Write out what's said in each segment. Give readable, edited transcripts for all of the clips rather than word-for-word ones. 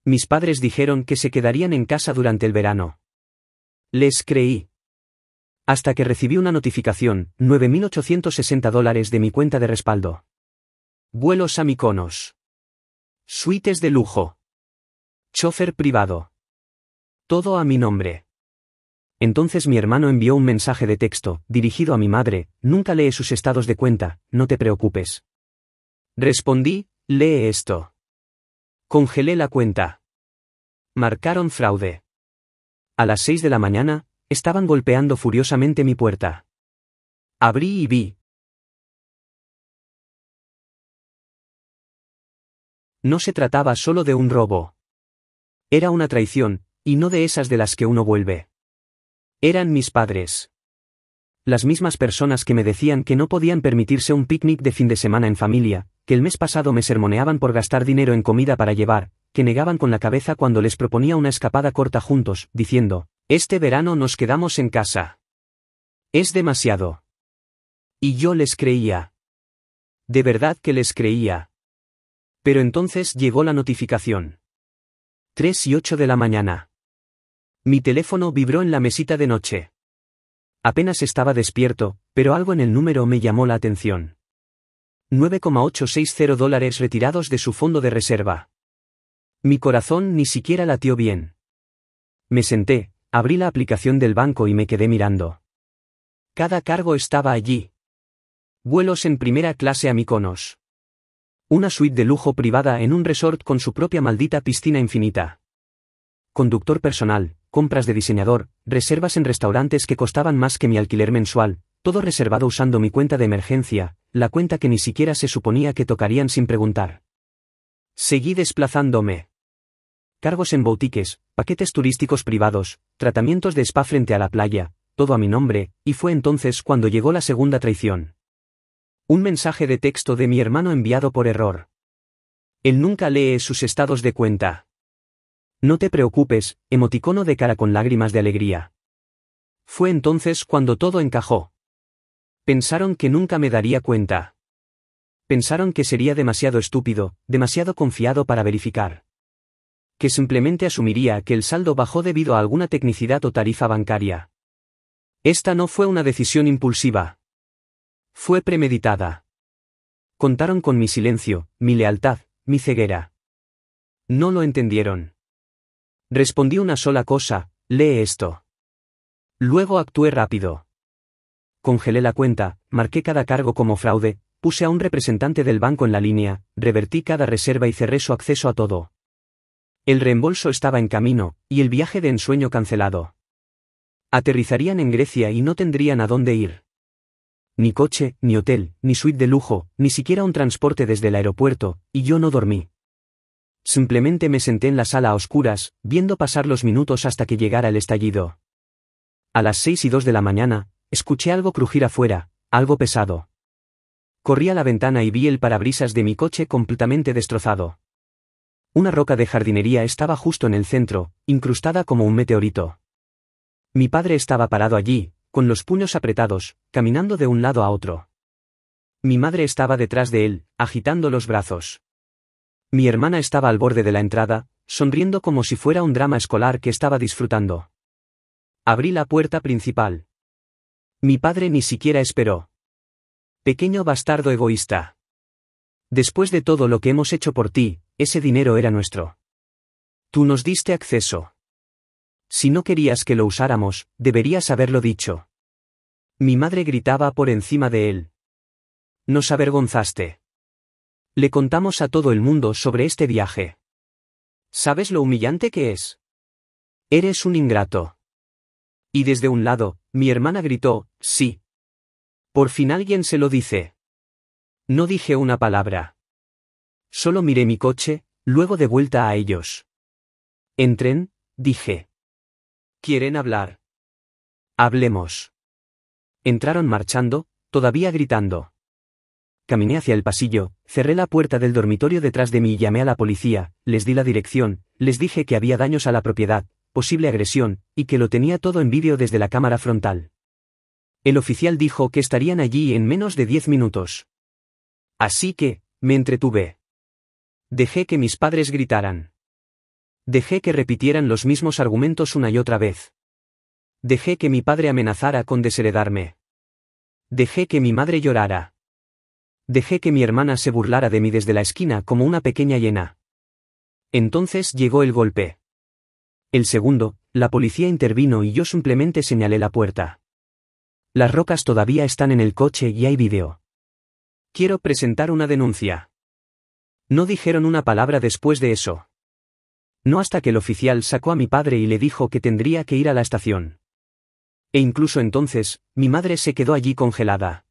Mis padres dijeron que se quedarían en casa durante el verano. Les creí. Hasta que recibí una notificación, $9,860 de mi cuenta de respaldo. Vuelos a Mykonos. Suites de lujo. Chofer privado. Todo a mi nombre. Entonces mi hermano envió un mensaje de texto, dirigido a mi madre: nunca lee sus estados de cuenta, no te preocupes. Respondí: lee esto. Congelé la cuenta. Marcaron fraude. A las 6 de la mañana, estaban golpeando furiosamente mi puerta. Abrí y vi. No se trataba solo de un robo. Era una traición, y no de esas de las que uno vuelve. Eran mis padres. Las mismas personas que me decían que no podían permitirse un picnic de fin de semana en familia, que el mes pasado me sermoneaban por gastar dinero en comida para llevar, que negaban con la cabeza cuando les proponía una escapada corta juntos, diciendo: este verano nos quedamos en casa. Es demasiado. Y yo les creía. De verdad que les creía. Pero entonces llegó la notificación. 3:08 de la mañana. Mi teléfono vibró en la mesita de noche. Apenas estaba despierto, pero algo en el número me llamó la atención. $9,860 retirados de su fondo de reserva. Mi corazón ni siquiera latió bien. Me senté, abrí la aplicación del banco y me quedé mirando. Cada cargo estaba allí. Vuelos en primera clase a Mykonos. Una suite de lujo privada en un resort con su propia maldita piscina infinita. Conductor personal, compras de diseñador, reservas en restaurantes que costaban más que mi alquiler mensual, todo reservado usando mi cuenta de emergencia, la cuenta que ni siquiera se suponía que tocarían sin preguntar. Seguí desplazándome. Cargos en boutiques, paquetes turísticos privados, tratamientos de spa frente a la playa, todo a mi nombre, y fue entonces cuando llegó la segunda traición. Un mensaje de texto de mi hermano enviado por error. Él nunca lee sus estados de cuenta. No te preocupes, emoticono de cara con lágrimas de alegría. Fue entonces cuando todo encajó. Pensaron que nunca me daría cuenta. Pensaron que sería demasiado estúpido, demasiado confiado para verificar. Que simplemente asumiría que el saldo bajó debido a alguna tecnicidad o tarifa bancaria. Esta no fue una decisión impulsiva. Fue premeditada. Contaron con mi silencio, mi lealtad, mi ceguera. No lo entendieron. Respondí una sola cosa: lee esto. Luego actué rápido. Congelé la cuenta, marqué cada cargo como fraude, puse a un representante del banco en la línea, revertí cada reserva y cerré su acceso a todo. El reembolso estaba en camino, y el viaje de ensueño cancelado. Aterrizarían en Grecia y no tendrían a dónde ir. Ni coche, ni hotel, ni suite de lujo, ni siquiera un transporte desde el aeropuerto, y yo no dormí. Simplemente me senté en la sala a oscuras, viendo pasar los minutos hasta que llegara el estallido. A las 6:02 de la mañana, escuché algo crujir afuera, algo pesado. Corrí a la ventana y vi el parabrisas de mi coche completamente destrozado. Una roca de jardinería estaba justo en el centro, incrustada como un meteorito. Mi padre estaba parado allí, con los puños apretados, caminando de un lado a otro. Mi madre estaba detrás de él, agitando los brazos. Mi hermana estaba al borde de la entrada, sonriendo como si fuera un drama escolar que estaba disfrutando. Abrí la puerta principal. Mi padre ni siquiera esperó. Pequeño bastardo egoísta. Después de todo lo que hemos hecho por ti, ese dinero era nuestro. Tú nos diste acceso. Si no querías que lo usáramos, deberías haberlo dicho. Mi madre gritaba por encima de él. Nos avergonzaste. Le contamos a todo el mundo sobre este viaje. ¿Sabes lo humillante que es? Eres un ingrato. Y desde un lado, mi hermana gritó: sí. Por fin alguien se lo dice. No dije una palabra. Solo miré mi coche, luego de vuelta a ellos. Entren, dije. ¿Quieren hablar? Hablemos. Entraron marchando, todavía gritando. Caminé hacia el pasillo, cerré la puerta del dormitorio detrás de mí y llamé a la policía, les di la dirección, les dije que había daños a la propiedad, posible agresión, y que lo tenía todo en vídeo desde la cámara frontal. El oficial dijo que estarían allí en menos de 10 minutos. Así que, me entretuve. Dejé que mis padres gritaran. Dejé que repitieran los mismos argumentos una y otra vez. Dejé que mi padre amenazara con desheredarme. Dejé que mi madre llorara. Dejé que mi hermana se burlara de mí desde la esquina como una pequeña hiena. Entonces llegó el golpe. El segundo, la policía intervino y yo simplemente señalé la puerta. Las rocas todavía están en el coche y hay vídeo. Quiero presentar una denuncia. No dijeron una palabra después de eso. No hasta que el oficial sacó a mi padre y le dijo que tendría que ir a la estación. E incluso entonces, mi madre se quedó allí congelada.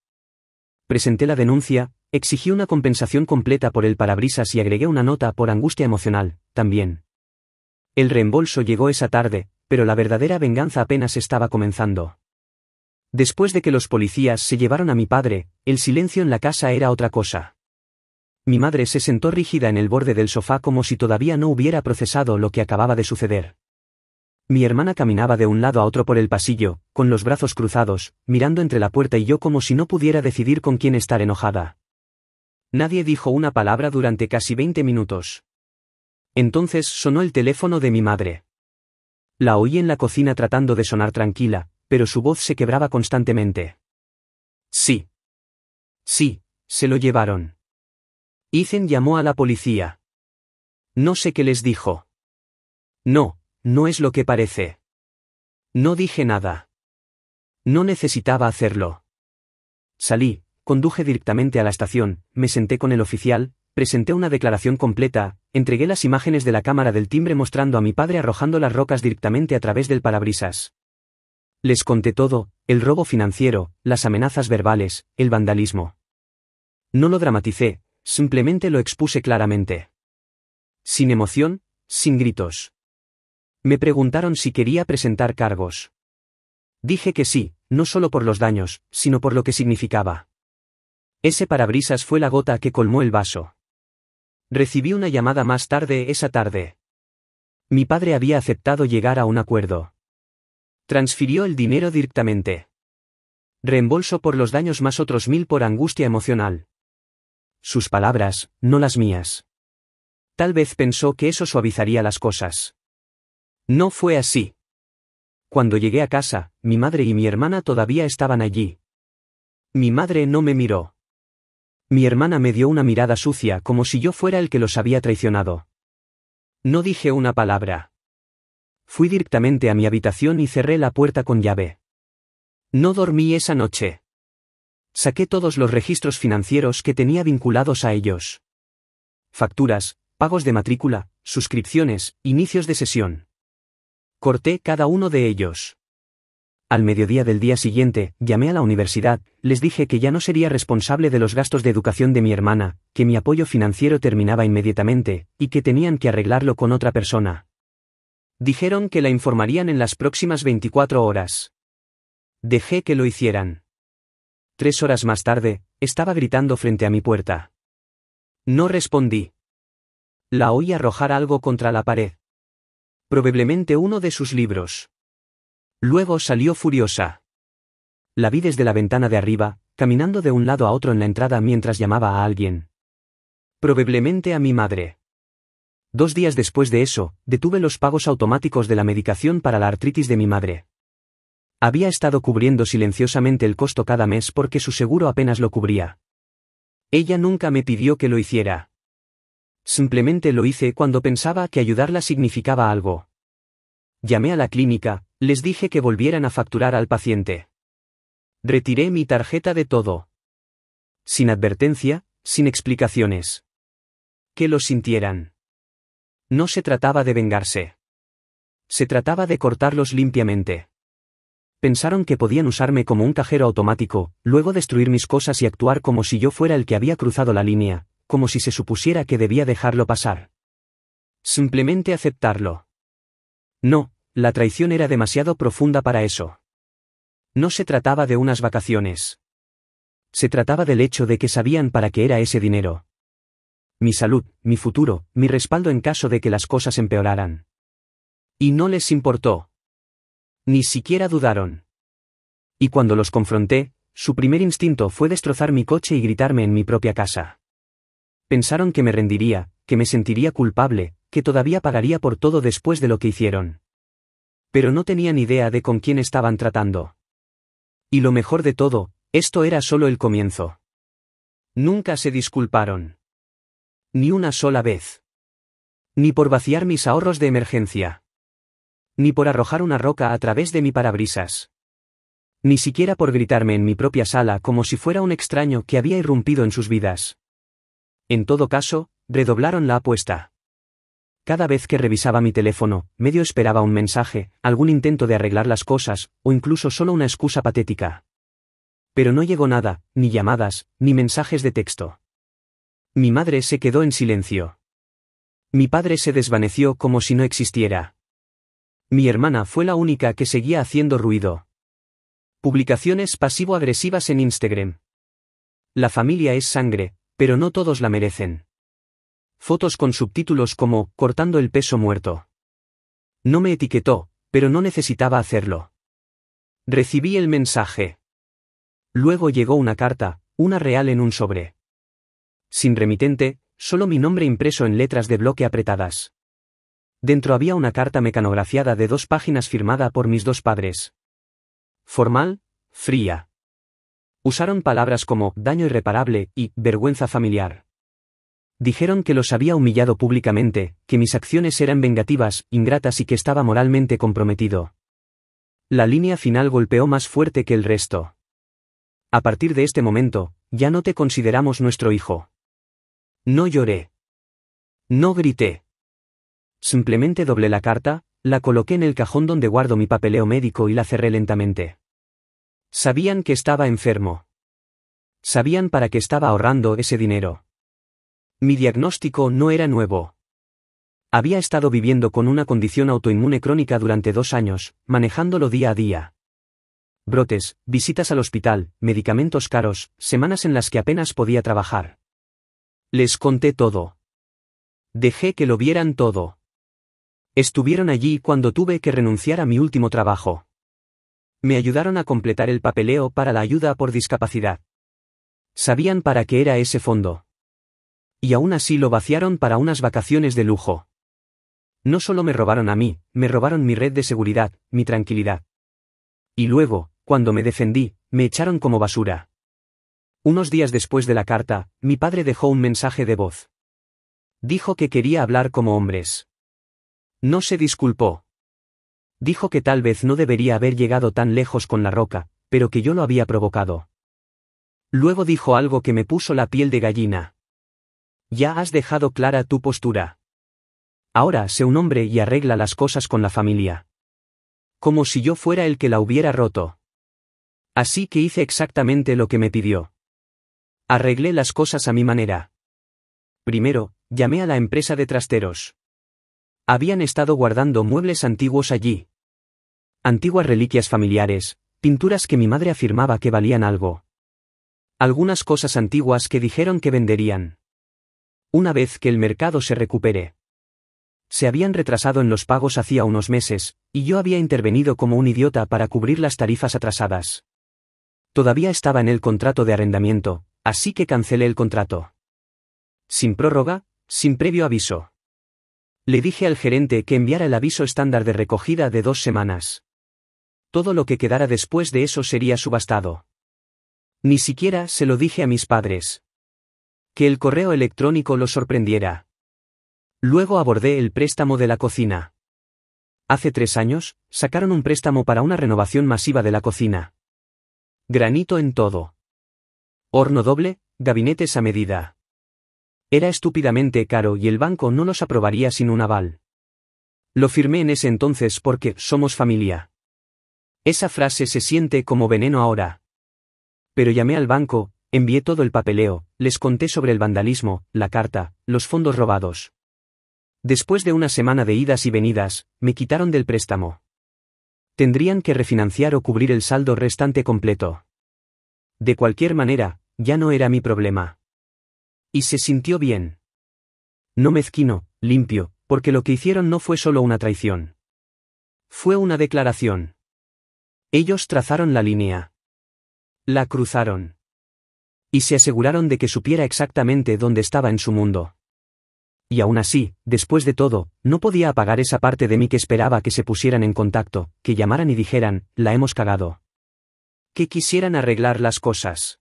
Presenté la denuncia, exigí una compensación completa por el parabrisas y agregué una nota por angustia emocional, también. El reembolso llegó esa tarde, pero la verdadera venganza apenas estaba comenzando. Después de que los policías se llevaron a mi padre, el silencio en la casa era otra cosa. Mi madre se sentó rígida en el borde del sofá como si todavía no hubiera procesado lo que acababa de suceder. Mi hermana caminaba de un lado a otro por el pasillo, con los brazos cruzados, mirando entre la puerta y yo como si no pudiera decidir con quién estar enojada. Nadie dijo una palabra durante casi 20 minutos. Entonces sonó el teléfono de mi madre. La oí en la cocina tratando de sonar tranquila, pero su voz se quebraba constantemente. Sí. Sí, se lo llevaron. Ethan llamó a la policía. No sé qué les dijo. No, no es lo que parece. No dije nada. No necesitaba hacerlo. Salí, conduje directamente a la estación, me senté con el oficial, presenté una declaración completa, entregué las imágenes de la cámara del timbre mostrando a mi padre arrojando las rocas directamente a través del parabrisas. Les conté todo, el robo financiero, las amenazas verbales, el vandalismo. No lo dramaticé, simplemente lo expuse claramente. Sin emoción, sin gritos. Me preguntaron si quería presentar cargos. Dije que sí, no solo por los daños, sino por lo que significaba. Ese parabrisas fue la gota que colmó el vaso. Recibí una llamada más tarde esa tarde. Mi padre había aceptado llegar a un acuerdo. Transfirió el dinero directamente. Reembolso por los daños más otros 1000 por angustia emocional. Sus palabras, no las mías. Tal vez pensó que eso suavizaría las cosas. No fue así. Cuando llegué a casa, mi madre y mi hermana todavía estaban allí. Mi madre no me miró. Mi hermana me dio una mirada sucia como si yo fuera el que los había traicionado. No dije una palabra. Fui directamente a mi habitación y cerré la puerta con llave. No dormí esa noche. Saqué todos los registros financieros que tenía vinculados a ellos. Facturas, pagos de matrícula, suscripciones, inicios de sesión. Corté cada uno de ellos. Al mediodía del día siguiente, llamé a la universidad, les dije que ya no sería responsable de los gastos de educación de mi hermana, que mi apoyo financiero terminaba inmediatamente, y que tenían que arreglarlo con otra persona. Dijeron que la informarían en las próximas 24 horas. Dejé que lo hicieran. 3 horas más tarde, estaba gritando frente a mi puerta. No respondí. La oí arrojar algo contra la pared. Probablemente uno de sus libros. Luego salió furiosa. La vi desde la ventana de arriba, caminando de un lado a otro en la entrada mientras llamaba a alguien. Probablemente a mi madre. 2 días después de eso, detuve los pagos automáticos de la medicación para la artritis de mi madre. Había estado cubriendo silenciosamente el costo cada mes porque su seguro apenas lo cubría. Ella nunca me pidió que lo hiciera. Simplemente lo hice cuando pensaba que ayudarla significaba algo. Llamé a la clínica, les dije que volvieran a facturar al paciente. Retiré mi tarjeta de todo. Sin advertencia, sin explicaciones. Que lo sintieran. No se trataba de vengarse. Se trataba de cortarlos limpiamente. Pensaron que podían usarme como un cajero automático, luego destruir mis cosas y actuar como si yo fuera el que había cruzado la línea, como si se supusiera que debía dejarlo pasar. Simplemente aceptarlo. No, la traición era demasiado profunda para eso. No se trataba de unas vacaciones. Se trataba del hecho de que sabían para qué era ese dinero. Mi salud, mi futuro, mi respaldo en caso de que las cosas empeoraran. Y no les importó. Ni siquiera dudaron. Y cuando los confronté, su primer instinto fue destrozar mi coche y gritarme en mi propia casa. Pensaron que me rendiría, que me sentiría culpable, que todavía pagaría por todo después de lo que hicieron. Pero no tenían idea de con quién estaban tratando. Y lo mejor de todo, esto era solo el comienzo. Nunca se disculparon. Ni una sola vez. Ni por vaciar mis ahorros de emergencia. Ni por arrojar una roca a través de mi parabrisas. Ni siquiera por gritarme en mi propia sala como si fuera un extraño que había irrumpido en sus vidas. En todo caso, redoblaron la apuesta. Cada vez que revisaba mi teléfono, medio esperaba un mensaje, algún intento de arreglar las cosas, o incluso solo una excusa patética. Pero no llegó nada, ni llamadas, ni mensajes de texto. Mi madre se quedó en silencio. Mi padre se desvaneció como si no existiera. Mi hermana fue la única que seguía haciendo ruido. Publicaciones pasivo-agresivas en Instagram. La familia es sangre, pero no todos la merecen. Fotos con subtítulos como "cortando el peso muerto". No me etiquetó, pero no necesitaba hacerlo. Recibí el mensaje. Luego llegó una carta, una real en un sobre. Sin remitente, solo mi nombre impreso en letras de bloque apretadas. Dentro había una carta mecanografiada de 2 páginas firmada por mis 2 padres. Formal, fría. Usaron palabras como daño irreparable y vergüenza familiar. Dijeron que los había humillado públicamente, que mis acciones eran vengativas, ingratas y que estaba moralmente comprometido. La línea final golpeó más fuerte que el resto. A partir de este momento, ya no te consideramos nuestro hijo. No lloré. No grité. Simplemente doblé la carta, la coloqué en el cajón donde guardo mi papeleo médico y la cerré lentamente. Sabían que estaba enfermo. Sabían para qué estaba ahorrando ese dinero. Mi diagnóstico no era nuevo. Había estado viviendo con una condición autoinmune crónica durante 2 años, manejándolo día a día. Brotes, visitas al hospital, medicamentos caros, semanas en las que apenas podía trabajar. Les conté todo. Dejé que lo vieran todo. Estuvieron allí cuando tuve que renunciar a mi último trabajo. Me ayudaron a completar el papeleo para la ayuda por discapacidad. Sabían para qué era ese fondo. Y aún así lo vaciaron para unas vacaciones de lujo. No solo me robaron a mí, me robaron mi red de seguridad, mi tranquilidad. Y luego, cuando me defendí, me echaron como basura. Unos días después de la carta, mi padre dejó un mensaje de voz. Dijo que quería hablar como hombres. No se disculpó. Dijo que tal vez no debería haber llegado tan lejos con la roca, pero que yo lo había provocado. Luego dijo algo que me puso la piel de gallina. Ya has dejado clara tu postura. Ahora sé un hombre y arregla las cosas con la familia. Como si yo fuera el que la hubiera roto. Así que hice exactamente lo que me pidió. Arreglé las cosas a mi manera. Primero, llamé a la empresa de trasteros. Habían estado guardando muebles antiguos allí. Antiguas reliquias familiares, pinturas que mi madre afirmaba que valían algo. Algunas cosas antiguas que dijeron que venderían. Una vez que el mercado se recupere. Se habían retrasado en los pagos hacía unos meses, y yo había intervenido como un idiota para cubrir las tarifas atrasadas. Todavía estaba en el contrato de arrendamiento, así que cancelé el contrato. Sin prórroga, sin previo aviso. Le dije al gerente que enviara el aviso estándar de recogida de 2 semanas. Todo lo que quedara después de eso sería subastado. Ni siquiera se lo dije a mis padres. Que el correo electrónico los sorprendiera. Luego abordé el préstamo de la cocina. Hace 3 años, sacaron un préstamo para una renovación masiva de la cocina. Granito en todo. Horno doble, gabinetes a medida. Era estúpidamente caro y el banco no los aprobaría sin un aval. Lo firmé en ese entonces porque somos familia. Esa frase se siente como veneno ahora. Pero llamé al banco, envié todo el papeleo, les conté sobre el vandalismo, la carta, los fondos robados. Después de una semana de idas y venidas, me quitaron del préstamo. Tendrían que refinanciar o cubrir el saldo restante completo. De cualquier manera, ya no era mi problema. Y se sintió bien. No mezquino, limpio, porque lo que hicieron no fue solo una traición. Fue una declaración. Ellos trazaron la línea. La cruzaron. Y se aseguraron de que supiera exactamente dónde estaba en su mundo. Y aún así, después de todo, no podía apagar esa parte de mí que esperaba que se pusieran en contacto, que llamaran y dijeran, la hemos cagado. Que quisieran arreglar las cosas.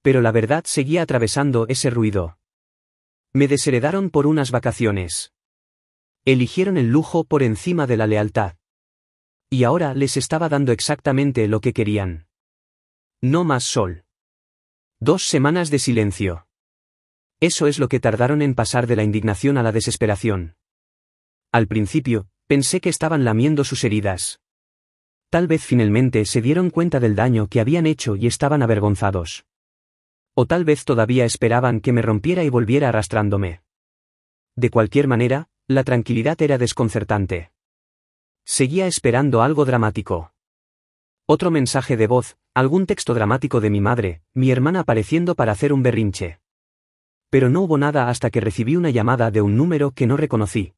Pero la verdad seguía atravesando ese ruido. Me desheredaron por unas vacaciones. Eligieron el lujo por encima de la lealtad. Y ahora les estaba dando exactamente lo que querían. No más sol. 2 semanas de silencio. Eso es lo que tardaron en pasar de la indignación a la desesperación. Al principio, pensé que estaban lamiendo sus heridas. Tal vez finalmente se dieron cuenta del daño que habían hecho y estaban avergonzados. O tal vez todavía esperaban que me rompiera y volviera arrastrándome. De cualquier manera, la tranquilidad era desconcertante. Seguía esperando algo dramático. Otro mensaje de voz, algún texto dramático de mi madre, mi hermana apareciendo para hacer un berrinche. Pero no hubo nada hasta que recibí una llamada de un número que no reconocí.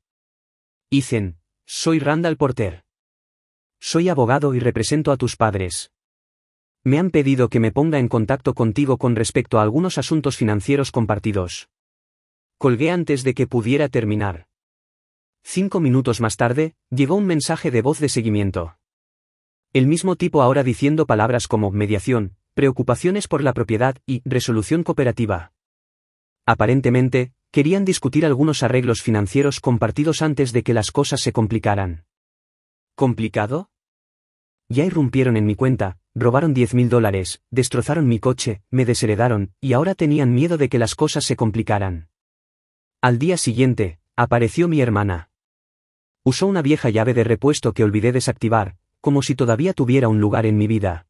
Ethan, soy Randall Porter. Soy abogado y represento a tus padres. Me han pedido que me ponga en contacto contigo con respecto a algunos asuntos financieros compartidos. Colgué antes de que pudiera terminar. 5 minutos más tarde, llegó un mensaje de voz de seguimiento. El mismo tipo ahora diciendo palabras como mediación, preocupaciones por la propiedad y resolución cooperativa. Aparentemente, querían discutir algunos arreglos financieros compartidos antes de que las cosas se complicaran. ¿Complicado? Ya irrumpieron en mi cuenta, robaron $10,000, destrozaron mi coche, me desheredaron, y ahora tenían miedo de que las cosas se complicaran. Al día siguiente, apareció mi hermana. Usó una vieja llave de repuesto que olvidé desactivar, como si todavía tuviera un lugar en mi vida.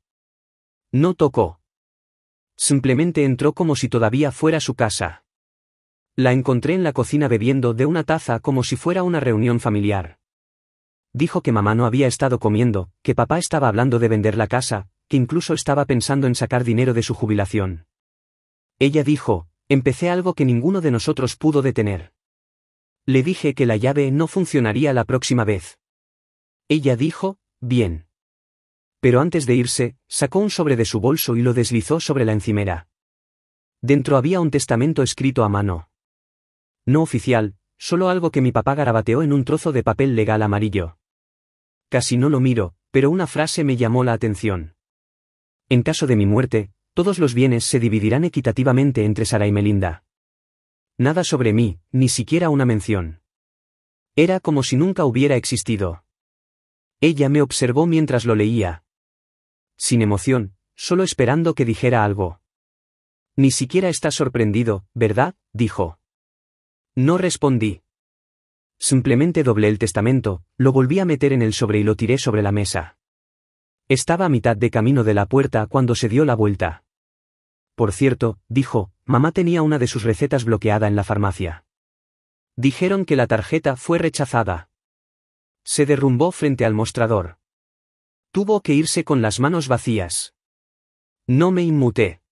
No tocó. Simplemente entró como si todavía fuera su casa. La encontré en la cocina bebiendo de una taza como si fuera una reunión familiar. Dijo que mamá no había estado comiendo, que papá estaba hablando de vender la casa, que incluso estaba pensando en sacar dinero de su jubilación. Ella dijo, empecé algo que ninguno de nosotros pudo detener. Le dije que la llave no funcionaría la próxima vez. Ella dijo, bien. Pero antes de irse, sacó un sobre de su bolso y lo deslizó sobre la encimera. Dentro había un testamento escrito a mano. No oficial, solo algo que mi papá garabateó en un trozo de papel legal amarillo. Casi no lo miro, pero una frase me llamó la atención. En caso de mi muerte, todos los bienes se dividirán equitativamente entre Sara y Melinda. Nada sobre mí, ni siquiera una mención. Era como si nunca hubiera existido. Ella me observó mientras lo leía. Sin emoción, solo esperando que dijera algo. Ni siquiera estás sorprendido, ¿verdad?, dijo. No respondí. Simplemente doblé el testamento, lo volví a meter en el sobre y lo tiré sobre la mesa. Estaba a mitad de camino de la puerta cuando se dio la vuelta. Por cierto, dijo, mamá tenía una de sus recetas bloqueada en la farmacia. Dijeron que la tarjeta fue rechazada. Se derrumbó frente al mostrador. Tuvo que irse con las manos vacías. No me inmuté.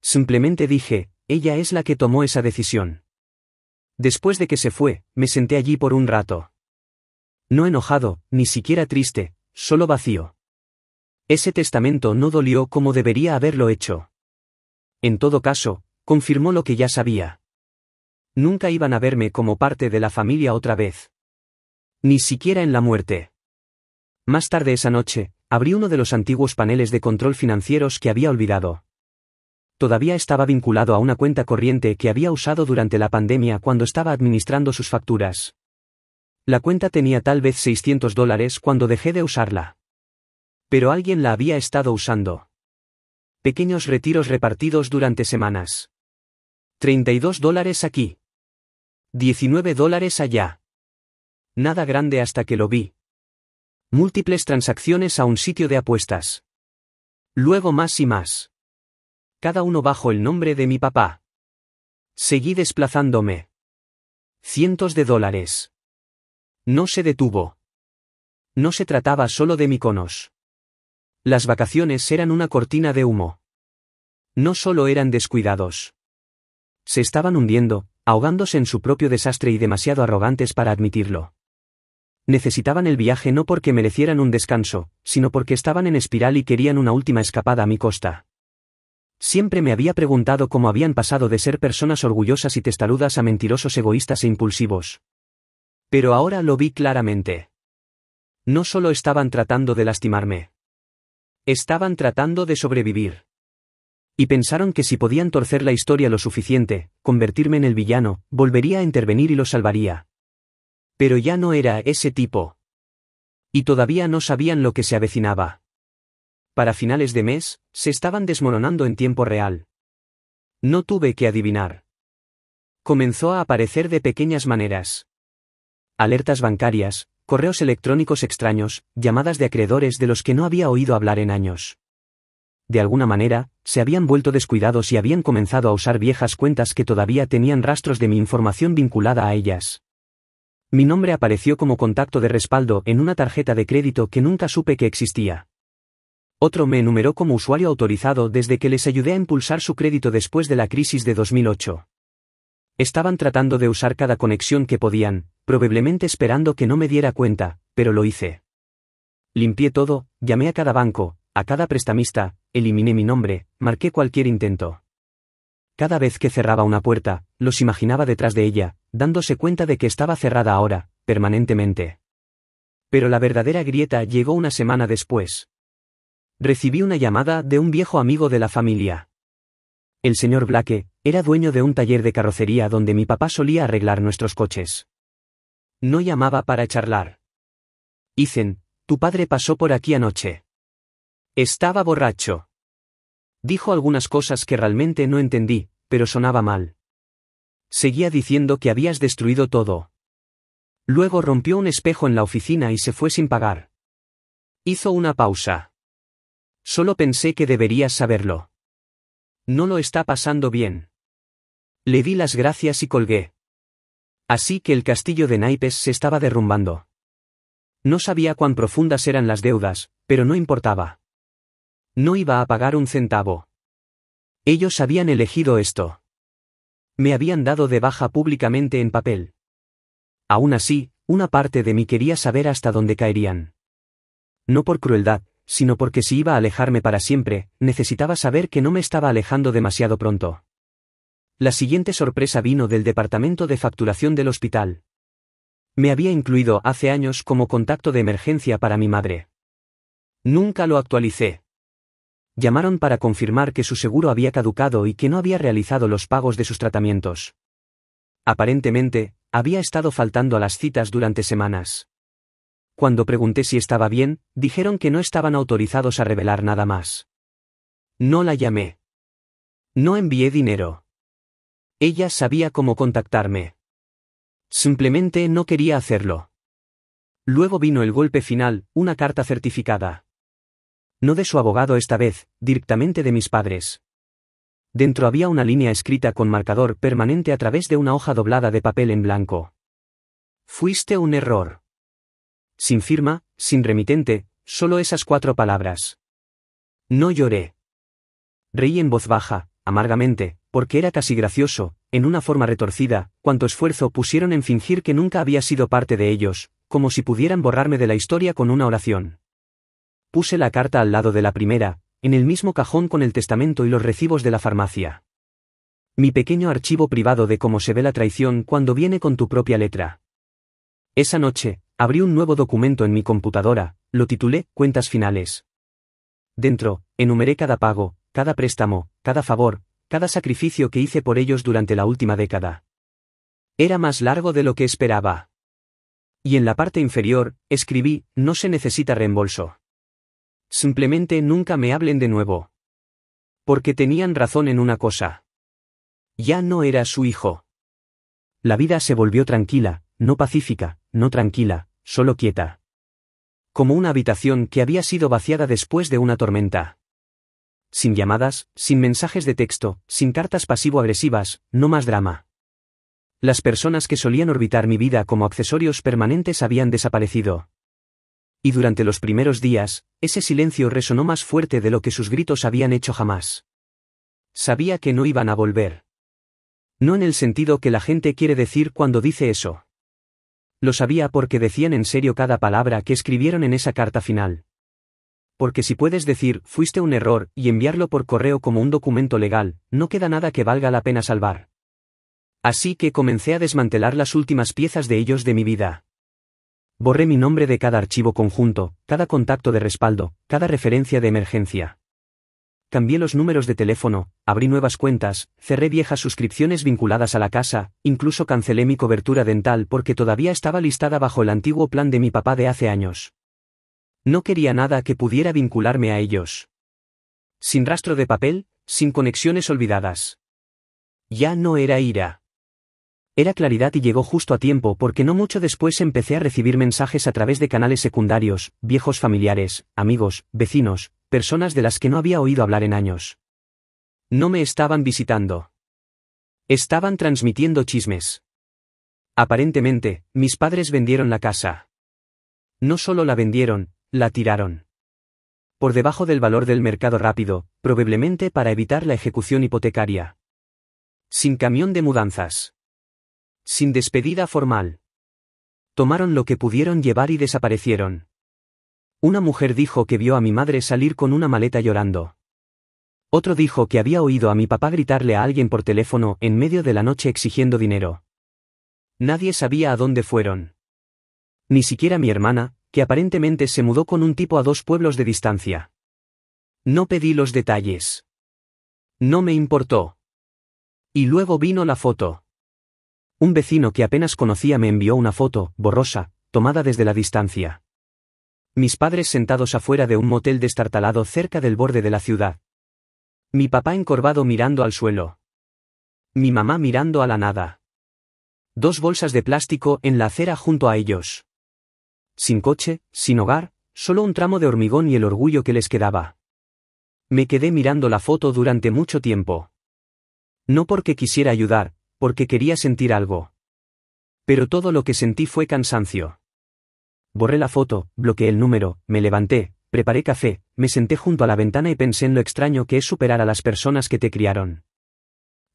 Simplemente dije, ella es la que tomó esa decisión. Después de que se fue, me senté allí por un rato. No enojado, ni siquiera triste, solo vacío. Ese testamento no dolió como debería haberlo hecho. En todo caso, confirmó lo que ya sabía. Nunca iban a verme como parte de la familia otra vez. Ni siquiera en la muerte. Más tarde esa noche, abrí uno de los antiguos paneles de control financieros que había olvidado. Todavía estaba vinculado a una cuenta corriente que había usado durante la pandemia cuando estaba administrando sus facturas. La cuenta tenía tal vez $600 cuando dejé de usarla. Pero alguien la había estado usando. Pequeños retiros repartidos durante semanas. $32 aquí. $19 allá. Nada grande hasta que lo vi. Múltiples transacciones a un sitio de apuestas. Luego más y más. Cada uno bajo el nombre de mi papá. Seguí desplazándome. Cientos de dólares. No se detuvo. No se trataba solo de Mykonos. Las vacaciones eran una cortina de humo. No solo eran descuidados. Se estaban hundiendo, ahogándose en su propio desastre y demasiado arrogantes para admitirlo. Necesitaban el viaje no porque merecieran un descanso, sino porque estaban en espiral y querían una última escapada a mi costa. Siempre me había preguntado cómo habían pasado de ser personas orgullosas y testarudas a mentirosos egoístas e impulsivos. Pero ahora lo vi claramente. No solo estaban tratando de lastimarme. Estaban tratando de sobrevivir. Y pensaron que si podían torcer la historia lo suficiente, convertirme en el villano, volvería a intervenir y los salvaría. Pero ya no era ese tipo. Y todavía no sabían lo que se avecinaba. Para finales de mes, se estaban desmoronando en tiempo real. No tuve que adivinar. Comenzó a aparecer de pequeñas maneras. Alertas bancarias, correos electrónicos extraños, llamadas de acreedores de los que no había oído hablar en años. De alguna manera, se habían vuelto descuidados y habían comenzado a usar viejas cuentas que todavía tenían rastros de mi información vinculada a ellas. Mi nombre apareció como contacto de respaldo en una tarjeta de crédito que nunca supe que existía. Otro me enumeró como usuario autorizado desde que les ayudé a impulsar su crédito después de la crisis de 2008. Estaban tratando de usar cada conexión que podían, probablemente esperando que no me diera cuenta, pero lo hice. Limpié todo, llamé a cada banco, a cada prestamista, eliminé mi nombre, marqué cualquier intento. Cada vez que cerraba una puerta, los imaginaba detrás de ella, dándose cuenta de que estaba cerrada ahora, permanentemente. Pero la verdadera grieta llegó una semana después. Recibí una llamada de un viejo amigo de la familia. El señor Blake era dueño de un taller de carrocería donde mi papá solía arreglar nuestros coches. No llamaba para charlar. Ethan, tu padre pasó por aquí anoche. Estaba borracho. Dijo algunas cosas que realmente no entendí, pero sonaba mal. Seguía diciendo que habías destruido todo. Luego rompió un espejo en la oficina y se fue sin pagar. Hizo una pausa. Solo pensé que deberías saberlo. No lo está pasando bien. Le di las gracias y colgué. Así que el castillo de naipes se estaba derrumbando. No sabía cuán profundas eran las deudas, pero no importaba. No iba a pagar un centavo. Ellos habían elegido esto. Me habían dado de baja públicamente en papel. Aún así, una parte de mí quería saber hasta dónde caerían. No por crueldad, sino porque si iba a alejarme para siempre, necesitaba saber que no me estaba alejando demasiado pronto. La siguiente sorpresa vino del departamento de facturación del hospital. Me había incluido hace años como contacto de emergencia para mi madre. Nunca lo actualicé. Llamaron para confirmar que su seguro había caducado y que no había realizado los pagos de sus tratamientos. Aparentemente, había estado faltando a las citas durante semanas. Cuando pregunté si estaba bien, dijeron que no estaban autorizados a revelar nada más. No la llamé. No envié dinero. Ella sabía cómo contactarme. Simplemente no quería hacerlo. Luego vino el golpe final, una carta certificada. No de su abogado esta vez, directamente de mis padres. Dentro había una línea escrita con marcador permanente a través de una hoja doblada de papel en blanco. Fuiste un error. Sin firma, sin remitente, solo esas 4 palabras. No lloré. Reí en voz baja, amargamente, porque era casi gracioso, en una forma retorcida, cuánto esfuerzo pusieron en fingir que nunca había sido parte de ellos, como si pudieran borrarme de la historia con una oración. Puse la carta al lado de la primera, en el mismo cajón con el testamento y los recibos de la farmacia. Mi pequeño archivo privado de cómo se ve la traición cuando viene con tu propia letra. Esa noche, abrí un nuevo documento en mi computadora, lo titulé Cuentas finales. Dentro, enumeré cada pago, cada préstamo, cada favor, cada sacrificio que hice por ellos durante la última década. Era más largo de lo que esperaba. Y en la parte inferior, escribí, no se necesita reembolso. Simplemente nunca me hablen de nuevo. Porque tenían razón en una cosa. Ya no era su hijo. La vida se volvió tranquila, no pacífica, no tranquila, solo quieta. Como una habitación que había sido vaciada después de una tormenta. Sin llamadas, sin mensajes de texto, sin cartas pasivo-agresivas, no más drama. Las personas que solían orbitar mi vida como accesorios permanentes habían desaparecido. Y durante los primeros días, ese silencio resonó más fuerte de lo que sus gritos habían hecho jamás. Sabía que no iban a volver. No en el sentido que la gente quiere decir cuando dice eso. Lo sabía porque decían en serio cada palabra que escribieron en esa carta final. porque si puedes decir fuiste un error y enviarlo por correo como un documento legal, no queda nada que valga la pena salvar. Así que comencé a desmantelar las últimas piezas de ellos de mi vida. Borré mi nombre de cada archivo conjunto, cada contacto de respaldo, cada referencia de emergencia. Cambié los números de teléfono, abrí nuevas cuentas, cerré viejas suscripciones vinculadas a la casa, incluso cancelé mi cobertura dental porque todavía estaba listada bajo el antiguo plan de mi papá de hace años. No quería nada que pudiera vincularme a ellos. Sin rastro de papel, sin conexiones olvidadas. Ya no era ira. Era claridad y llegó justo a tiempo porque no mucho después empecé a recibir mensajes a través de canales secundarios, viejos familiares, amigos, vecinos, personas de las que no había oído hablar en años. No me estaban visitando. Estaban transmitiendo chismes. Aparentemente, mis padres vendieron la casa. No solo la vendieron, la tiraron. Por debajo del valor del mercado rápido, probablemente para evitar la ejecución hipotecaria. Sin camión de mudanzas. Sin despedida formal. Tomaron lo que pudieron llevar y desaparecieron. Una mujer dijo que vio a mi madre salir con una maleta llorando. Otro dijo que había oído a mi papá gritarle a alguien por teléfono en medio de la noche exigiendo dinero. Nadie sabía a dónde fueron. Ni siquiera mi hermana, que aparentemente se mudó con un tipo a 2 pueblos de distancia. No pedí los detalles. No me importó. Y luego vino la foto. Un vecino que apenas conocía me envió una foto, borrosa, tomada desde la distancia. Mis padres sentados afuera de un motel destartalado cerca del borde de la ciudad. Mi papá encorvado mirando al suelo. Mi mamá mirando a la nada. 2 bolsas de plástico en la acera junto a ellos. Sin coche, sin hogar, solo un tramo de hormigón y el orgullo que les quedaba. Me quedé mirando la foto durante mucho tiempo. No porque quisiera ayudar, porque quería sentir algo. Pero todo lo que sentí fue cansancio. Borré la foto, bloqueé el número, me levanté, preparé café, me senté junto a la ventana y pensé en lo extraño que es superar a las personas que te criaron.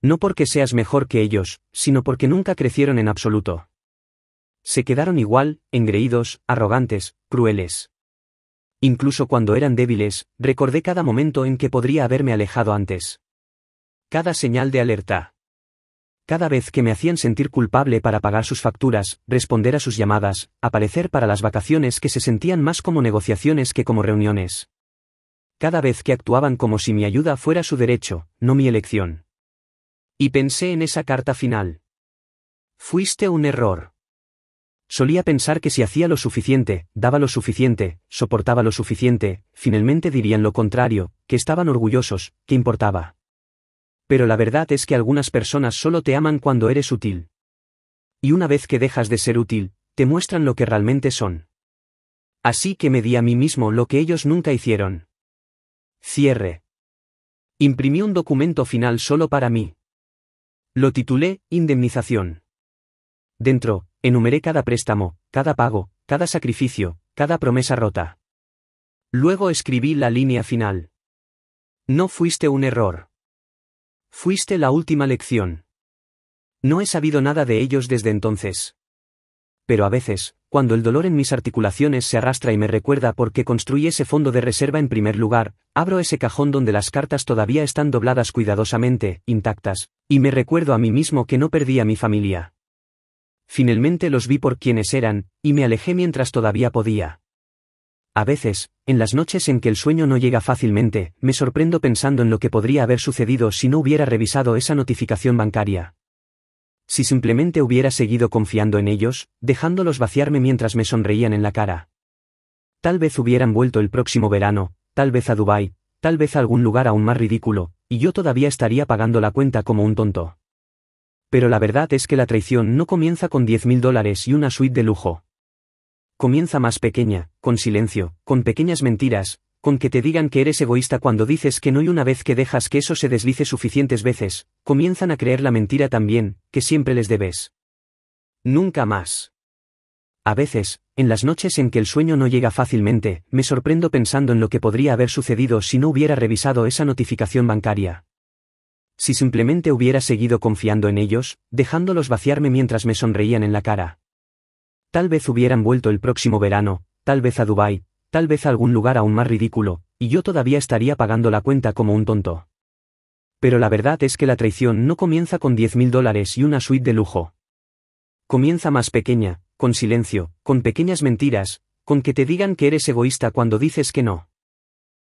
No porque seas mejor que ellos, sino porque nunca crecieron en absoluto. Se quedaron igual, engreídos, arrogantes, crueles. Incluso cuando eran débiles, recordé cada momento en que podría haberme alejado antes. Cada señal de alerta. Cada vez que me hacían sentir culpable para pagar sus facturas, responder a sus llamadas, aparecer para las vacaciones que se sentían más como negociaciones que como reuniones. Cada vez que actuaban como si mi ayuda fuera su derecho, no mi elección. Y pensé en esa carta final. Fuiste un error. Solía pensar que si hacía lo suficiente, daba lo suficiente, soportaba lo suficiente, finalmente dirían lo contrario, que estaban orgullosos, que importaba. Pero la verdad es que algunas personas solo te aman cuando eres útil. Y una vez que dejas de ser útil, te muestran lo que realmente son. Así que me di a mí mismo lo que ellos nunca hicieron. Cierre. Imprimí un documento final solo para mí. Lo titulé Indemnización. Dentro, enumeré cada préstamo, cada pago, cada sacrificio, cada promesa rota. Luego escribí la línea final. No fuiste un error. Fuiste la última lección. No he sabido nada de ellos desde entonces. Pero a veces, cuando el dolor en mis articulaciones se arrastra y me recuerda por qué construí ese fondo de reserva en primer lugar, abro ese cajón donde las cartas todavía están dobladas cuidadosamente, intactas, y me recuerdo a mí mismo que no perdí a mi familia. Finalmente los vi por quienes eran, y me alejé mientras todavía podía. A veces, en las noches en que el sueño no llega fácilmente, me sorprendo pensando en lo que podría haber sucedido si no hubiera revisado esa notificación bancaria. Si simplemente hubiera seguido confiando en ellos, dejándolos vaciarme mientras me sonreían en la cara. Tal vez hubieran vuelto el próximo verano, tal vez a Dubái, tal vez a algún lugar aún más ridículo, y yo todavía estaría pagando la cuenta como un tonto. Pero la verdad es que la traición no comienza con $10.000 y una suite de lujo. Comienza más pequeña, con silencio, con pequeñas mentiras, con que te digan que eres egoísta cuando dices que no, y una vez que dejas que eso se deslice suficientes veces, comienzan a creer la mentira también, que siempre les debes. Nunca más. A veces, en las noches en que el sueño no llega fácilmente, me sorprendo pensando en lo que podría haber sucedido si no hubiera revisado esa notificación bancaria. Si simplemente hubiera seguido confiando en ellos, dejándolos vaciarme mientras me sonreían en la cara. Tal vez hubieran vuelto el próximo verano, tal vez a Dubái, tal vez a algún lugar aún más ridículo, y yo todavía estaría pagando la cuenta como un tonto. Pero la verdad es que la traición no comienza con $10.000 y una suite de lujo. Comienza más pequeña, con silencio, con pequeñas mentiras, con que te digan que eres egoísta cuando dices que no.